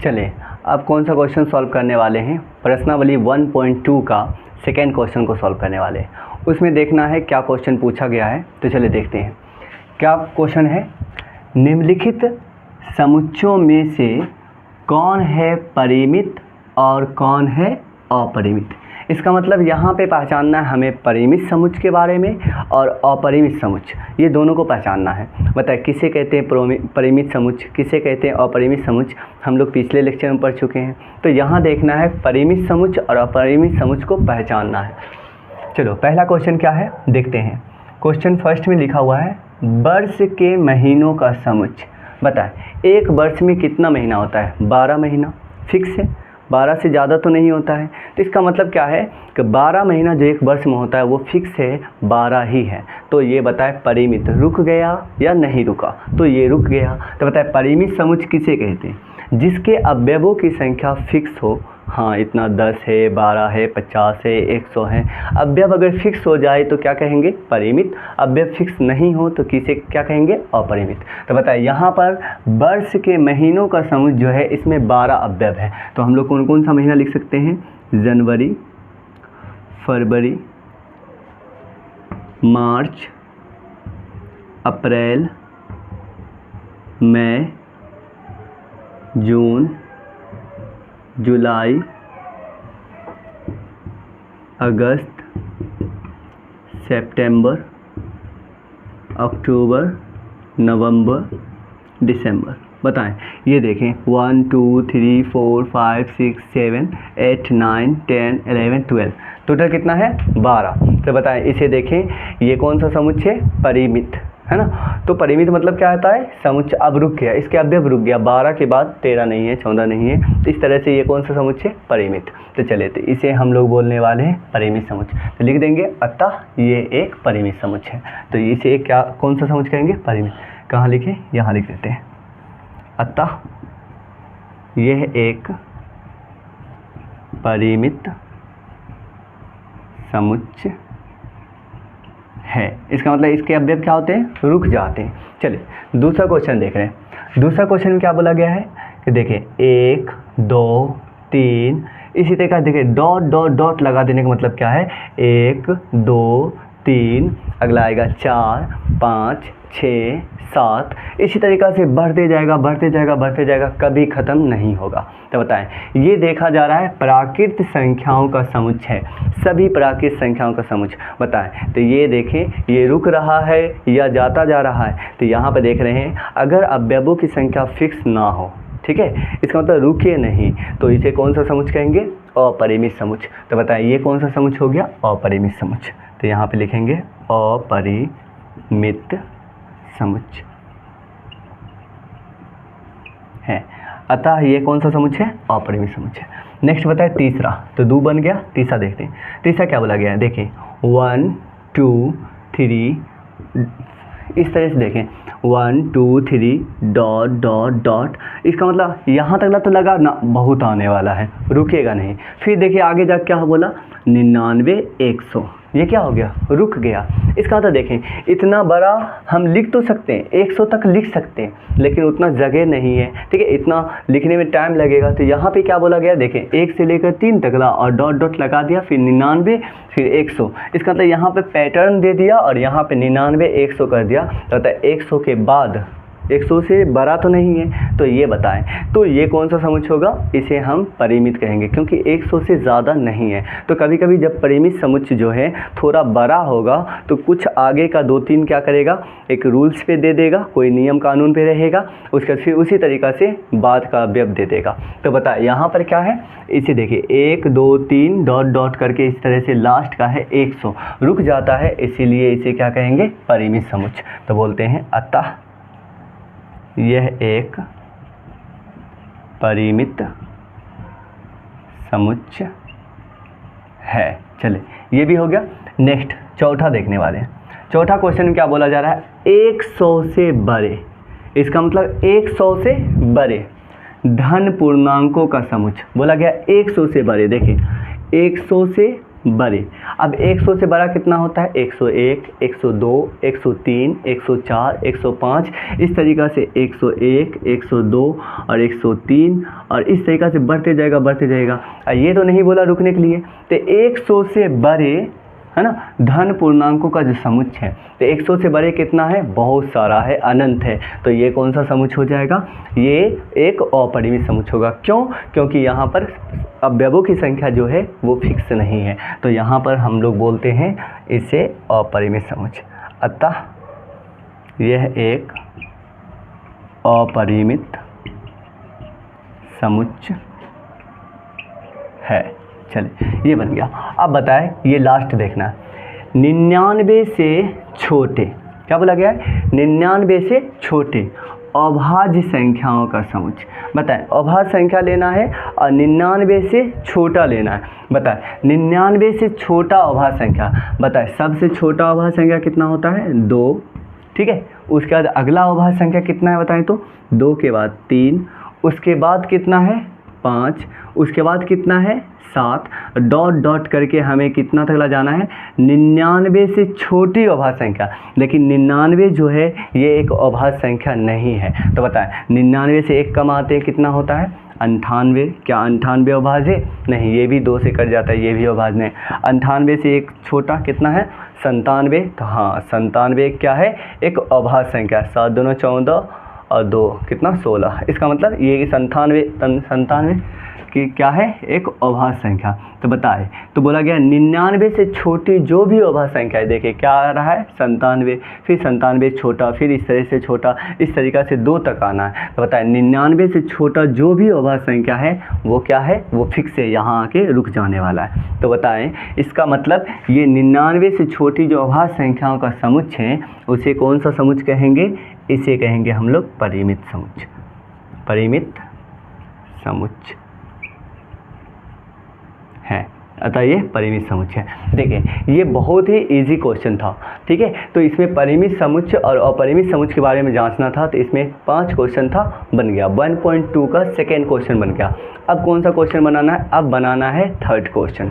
चलिए अब कौन सा क्वेश्चन सॉल्व करने वाले हैं। प्रश्नावली 1.2 का सेकेंड क्वेश्चन को सॉल्व करने वाले हैं। उसमें देखना है क्या क्वेश्चन पूछा गया है। तो चलिए देखते हैं क्या क्वेश्चन है। निम्नलिखित समुच्चयों में से कौन है परिमित और कौन है अपरिमित। इसका मतलब यहाँ पे पहचानना है हमें परिमित समुच्चय के बारे में और अपरिमित समुच्चय, ये दोनों को पहचानना है। बताए किसे कहते हैं परिमित समुच्चय, किसे कहते हैं अपरिमित समुच्चय, हम लोग पिछले लेक्चर में पढ़ चुके हैं। तो यहाँ देखना है परिमित समुच्चय और अपरिमित समुच्चय को पहचानना है। चलो पहला क्वेश्चन क्या है देखते हैं। क्वेश्चन फर्स्ट में लिखा हुआ है वर्ष के महीनों का समुच्चय। बताए एक वर्ष में कितना महीना होता है, 12 महीना फिक्स है, 12 से ज़्यादा तो नहीं होता है। तो इसका मतलब क्या है कि 12 महीना जो एक वर्ष में होता है वो फिक्स है, 12 ही है। तो ये बताए परिमित रुक गया या नहीं रुका, तो ये रुक गया। तो बताए परिमित समुच्चय किसे कहते हैं, जिसके अवयवों की संख्या फिक्स हो। हाँ इतना 10 है, 12 है, 50 है, 100 है। अवयव अगर फिक्स हो जाए तो क्या कहेंगे परिमित, अवयव फिक्स नहीं हो तो किसे क्या कहेंगे अपरिमित। तो बताइए यहाँ पर वर्ष के महीनों का समुच्चय जो है इसमें 12 अवयव है। तो हम लोग कौन कौन सा महीना लिख सकते हैं, जनवरी, फरवरी, मार्च, अप्रैल, मई, जून, जुलाई, अगस्त, सितंबर, अक्टूबर, नवंबर, दिसंबर। बताएं ये देखें 1 2 3 4 5 6 7 8 9 10 11 12 टोटल कितना है 12। तो बताएं इसे देखें ये कौन सा समुच्चय है, परिमित है ना। तो परिमित मतलब क्या होता है, समुच्चय अब रुक गया, इसके अवयव रुक गया, 12 के बाद 13 नहीं है, 14 नहीं है। तो इस तरह से ये कौन सा समुच्चय परिमित। तो चलिए तो इसे हम लोग बोलने वाले हैं परिमित समुच्चय। तो लिख देंगे अतः ये एक परिमित समुच्चय है। तो इसे क्या कौन सा समुच्चय कहेंगे परिमित। कहाँ लिखें, यहाँ लिख देते हैं अतः यह एक परिमित समुच्चय है। इसका मतलब इसके अवयव क्या होते हैं, रुक जाते हैं। चलिए दूसरा क्वेश्चन देख रहे हैं। दूसरा क्वेश्चन में क्या बोला गया है कि देखिए 1 2 3 इसी तरह का देखिए डॉट डॉट डॉट लगा देने का मतलब क्या है 1 2 3 अगला आएगा 4 5 6 7 इसी तरीक़ा से बढ़ते जाएगा बढ़ते जाएगा बढ़ते जाएगा, कभी ख़त्म नहीं होगा। तो बताएं ये देखा जा रहा है प्राकृत संख्याओं का समुच्चय है, सभी प्राकृत संख्याओं का समुच्चय। बताएं तो ये देखें ये रुक रहा है या जाता जा रहा है। तो यहाँ पर देख रहे हैं अगर अवयवों की संख्या फिक्स ना हो, ठीक है, इसका मतलब रुके नहीं, तो इसे कौन सा समुच्चय कहेंगे अपरिमित समुच्चय। तो बताएं ये कौन सा समुच्चय हो गया अपरिमित समुच्चय। तो यहाँ पे लिखेंगे अपरिमित समुच्चय है। अतः ये कौन सा समुच्चय है अपरिमित समुच्चय। नेक्स्ट बताए तीसरा, तो 2 बन गया, तीसरा देखते हैं। तीसरा क्या बोला गया है देखें 1 2 3 इस तरह से देखें 1 2 3 डॉट डॉट डॉट। इसका मतलब यहाँ तक तो लगा ना बहुत आने वाला है, रुकेगा नहीं। फिर देखिए आगे जा क्या बोला 99 100, ये क्या हो गया रुक गया। इसका मतलब देखें इतना बड़ा हम लिख तो सकते हैं 100 तक लिख सकते हैं, लेकिन उतना जगह नहीं है, ठीक है, इतना लिखने में टाइम लगेगा। तो यहाँ पे क्या बोला गया देखें 1 से लेकर 3 तक ला और डॉट डॉट लगा दिया, फिर 99 फिर 100। इसका मतलब यहाँ पे पैटर्न दे दिया और यहाँ पे 99 100 कर दिया। तो 100 के बाद 100 से बड़ा तो नहीं है, तो ये बताएं तो ये कौन सा समुच्चय होगा, इसे हम परिमित कहेंगे क्योंकि 100 से ज़्यादा नहीं है। तो कभी कभी जब परिमित समुच्चय जो है थोड़ा बड़ा होगा तो कुछ आगे का 2-3 क्या करेगा एक रूल्स पे दे देगा, कोई नियम कानून पे रहेगा, उसका फिर उसी तरीक़ा से बाद का अवयव दे देगा। तो बताए यहाँ पर क्या है, इसे देखिए 1 2 3 डॉट डॉट करके इस तरह से लास्ट का है 100 रुक जाता है, इसीलिए इसे क्या कहेंगे परिमित समुच्चय। तो बोलते हैं अतः यह एक परिमित समुच्चय है। चलिए ये भी हो गया। नेक्स्ट चौथा देखने वाले हैं। चौथा क्वेश्चन में क्या बोला जा रहा है 100 से बड़े। इसका मतलब 100 से बड़े धन पूर्णांकों का समुच्चय बोला गया 100 से बड़े। देखिए 100 से बड़े। अब 100 से बड़ा कितना होता है? 101, 102, 103, 104, 105, इस तरीक़ा से 101, 102 और 103 और इस तरीक़ा से बढ़ते जाएगा। ये तो नहीं बोला रुकने के लिए, तो 100 से बड़े, है ना, धन पूर्णांकों का जो समुच्चय है, तो 100 से बड़े कितना है? बहुत सारा है, अनंत है। तो ये कौन सा समुच्चय हो जाएगा? ये एक अपरिमित समुच्चय होगा। क्यों? क्योंकि यहाँ पर अवयवों की संख्या जो है वो फिक्स नहीं है, तो यहाँ पर हम लोग बोलते हैं इसे अपरिमित समुच्चय। अतः यह एक अपरिमित समुच्चय है। चलिए, ये बन गया। अब बताएं, ये लास्ट देखना, 99 से छोटे, क्या बोला गया है? 99 से छोटे अभाज्य संख्याओं का समुच्चय। बताएं, अभाज्य संख्या लेना है और 99 से छोटा लेना है। बताएं, 99 से छोटा अभाज्य संख्या, बताएं सबसे छोटा अभाज्य संख्या कितना होता है? 2, ठीक है। उसके बाद अगला अभाज्य संख्या कितना है बताएं तो? 2 के बाद 3, उसके बाद कितना है? 5, उसके बाद कितना है? 7, डॉट डॉट करके हमें कितना तक ला जाना है? 99 से छोटी अभाज्य संख्या। लेकिन 99 जो है ये एक अभाज्य संख्या नहीं है। तो बताएं, 99 से एक कम आते हैं, कितना होता है? 98। क्या 98 अभाज्य है? नहीं, ये भी 2 से कट जाता है, ये भी अभाज्य नहीं। 98 से एक छोटा कितना है? 97। तो हाँ, 97 क्या है? एक अभाज्य संख्या। 7 दूनी 14 और 2 कितना? 16। इसका मतलब ये 97 कि क्या है? एक अभाज्य संख्या। तो बताए, तो बोला गया 99 से छोटी जो भी अभाज्य संख्या है, देखिए क्या आ रहा है? 97, फिर 97 छोटा, फिर इस तरह से छोटा, इस तरीक़ा से 2 तक आना है। तो बताए 99 से छोटा जो भी अभाज्य संख्या है वो क्या है? वो फिक्स है, यहाँ आके रुक जाने वाला है। तो बताएं, इसका मतलब ये 99 से छोटी जो अभाज्य संख्याओं का समुच्चय है उसे कौन सा समुच्चय कहेंगे? इसे कहेंगे हम लोग परिमित समुच्चय। परिमित समुच्चय है। अतः ये परिमित समुच्चय है। देखिए, ये बहुत ही इजी क्वेश्चन था, ठीक है। तो इसमें परिमित समुच्चय और अपरिमित समुच्चय के बारे में जांचना था, तो इसमें 5 क्वेश्चन था, बन गया। 1.2 का सेकेंड क्वेश्चन बन गया। अब कौन सा क्वेश्चन बनाना है? अब बनाना है थर्ड क्वेश्चन।